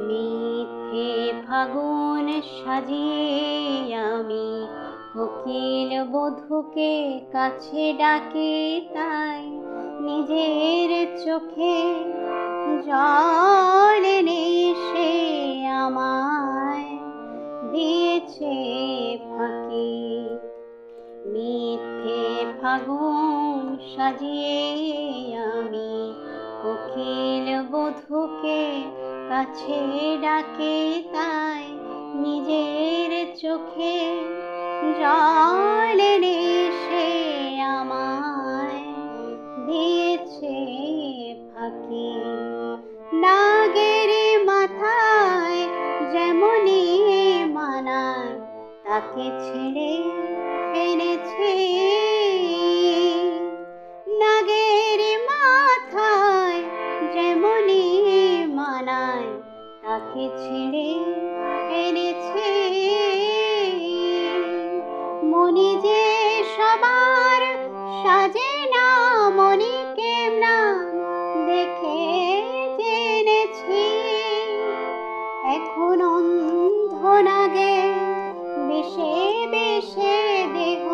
মিথ্যে ফাগুন সাজিয়ে আমি কোকিল বধূকে কাছে ডাকি, তাই নিজের চোখে জল এনে সে আমায় দিয়েছে ফাঁকি। মিথ্যে ফাগুন সাজিয়ে আমি কোকিল বধূকে কাছে ডাকে, তাই নিজের চোখে জল এনে সে আমায় দিয়েছে ফাঁকি। নাগের মাথায় যেমনি মানায় তাকে ছেড়ে এনেছে, নাগের মাথায় যেমনি মানায় তাকে ছেড়ে এনেছে। মনি যে সবার সাজে না, মনিকে না দেখে জেনেছি। এখন অন্ধ নাগে বেশে বেশে দেহ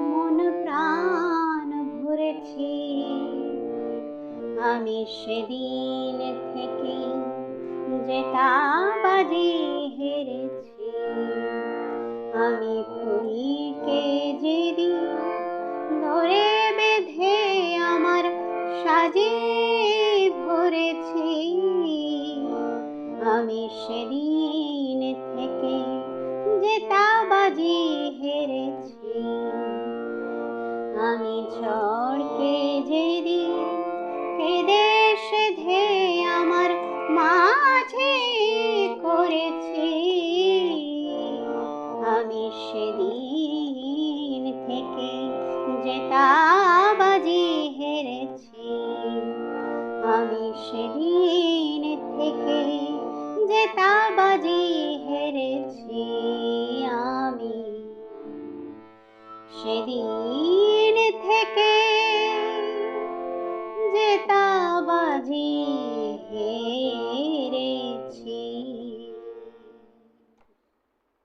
মন প্রাণ ভরেছি। আমি সেদিন থেকে যেটা বাজি হেরেছি। আমি ফুলকে যেদিন ধরে বেঁধে আমার সাজে ভরেছি, আমি সেদিন থেকে যেটা বাজি হেরেছি। আমি ঝড়কে যেদিন কেঁদে সেধে আমার মাঝে করেছি, আমি সেদিন থেকে যেটা বাজি হেরেছি। আমি সেদিন থেকে যেটা বাজি হেরেছি। আমি সেদিন থেকে